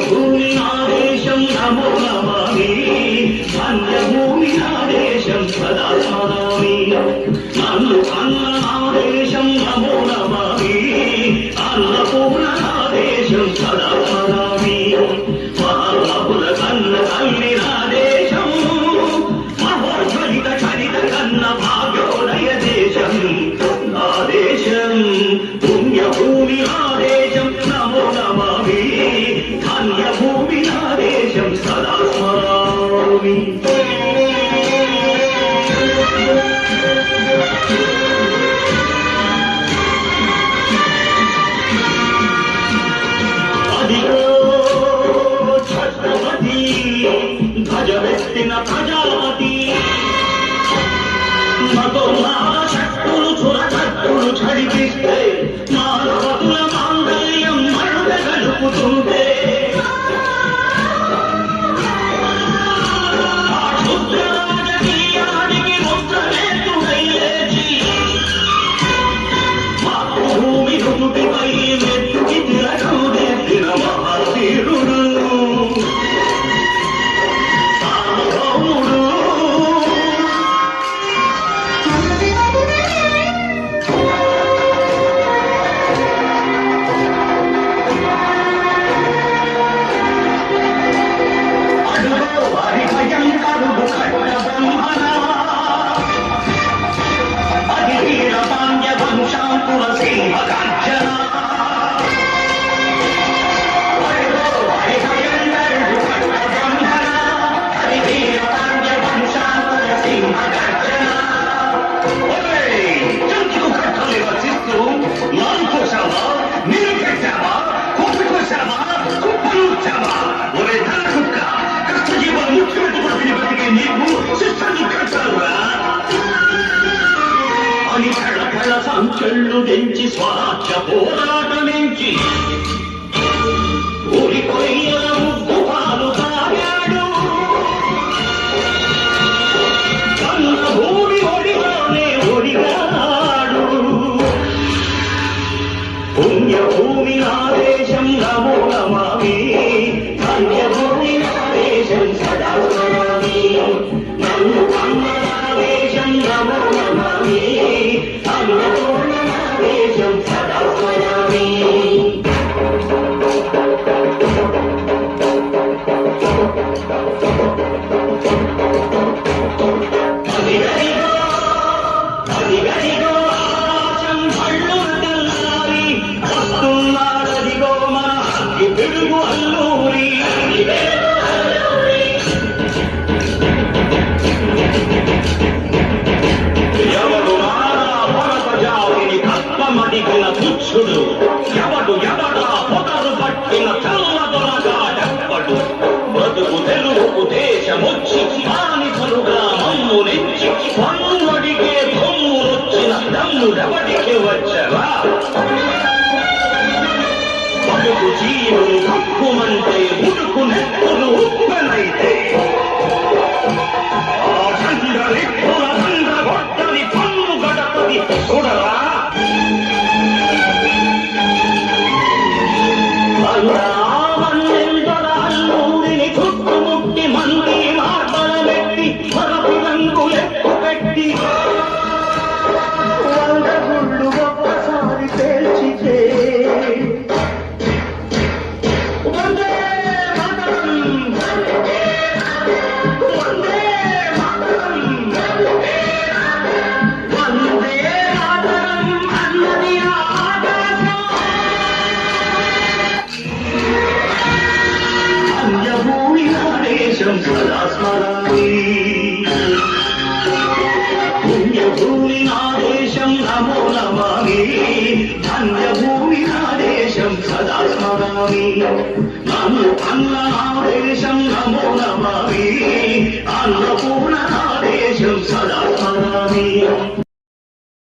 భూమి ఆదేశం నమో నమామి ధన్యభూమి ఆదేశం సదా స్మరామి నన్ను అన్న ఆదేశం నమో నమామి అన్నపూర్ణ ఆదేశం సదా స్మరామి మహాబుల కన్న తల్లి ఆదేశం మహోజ్వలిత చరిత కన్న భాగ్యోదయ దేశం ఆదేశం పుణ్యభూమి ఆదేశం నమో నమామి ధన్యభూమి ఆదేశం సదా స్మరామి అదిగో ఛత్రపతి ధ్వజమెత్తిన ప్రజాపతి మతోన్మాద శక్తులు చురకత్తులు ఝడిపిస్తే మానవతుల మాంగళ్యం మరుగ గలుపుతుంటే ఆ క్షుద్ర రాజకీయానికి ముద్రనేతుడై లేచి మాతృభూమి ఋతుటిపై మెట్టుకి తిలకం దిద్దిన మహావీరుడు సార్వభౌముడు సంచెళ్ళు తెంచి స్వరాజ్య పోరాటమించి ఊరి కొయ్యల ముగ్గు పాలు తాగాడు కన్న భూమి ఒడిలోనే ఒడిగాడు పుణ్యభూమి ఆదేశం నమో నమామి ధన్యభూమి ఆదేశం సదా స్మరామి నన్ను అన్న ఆదేశం నమో నమామి అన్నపూర్ణ ఆదేశం సదా స్మరామి అదిగదిగో ఆకాశం భళ్ళుంటల్లారి వస్తున్నాడదిగో మన అగ్గి పిడుగు అల్లూరి ఎవడు మడిగిన తుచ్చుడు ఎవడా పొగరు పట్టిన చల్లదొరగా చెప్పడు బతుకు తెలుగు దేశమొచ్చి బానిసలుగా మమ్ము నెచ్చి పన్నుడిగే కొమ్ములొచ్చిన దమ్ముడెవడికి వచ్చరా బతుకు జీవులు హక్కుమంటే ఉడుకు నెత్తులు ఉప్పెనైతే ఆ చంద్రలిప్పుల చంద్రగొట్టని పన్ను గడపది చూడరా అల్లూరిని చుట్టుముట్టి మంది మార్బలమెట్టి మరపు రంగులెక్కు పెట్టి వందగుళ్ళు ఒక్కసారి పేల్చితే వందే మాతరం వందే మాతరం వందే మాతరం అన్నది ధన్యభూమి ఆదేశం సదా స్మరామి పుణ్యభూమి ఆదేశం నమో నమామి ధన్యభూమి ఆదేశం సదా స్మరామి నన్ను అన్న ఆదేశం నమో నమామి అన్నపూర్ణ ఆదేశం సదా స్మరామి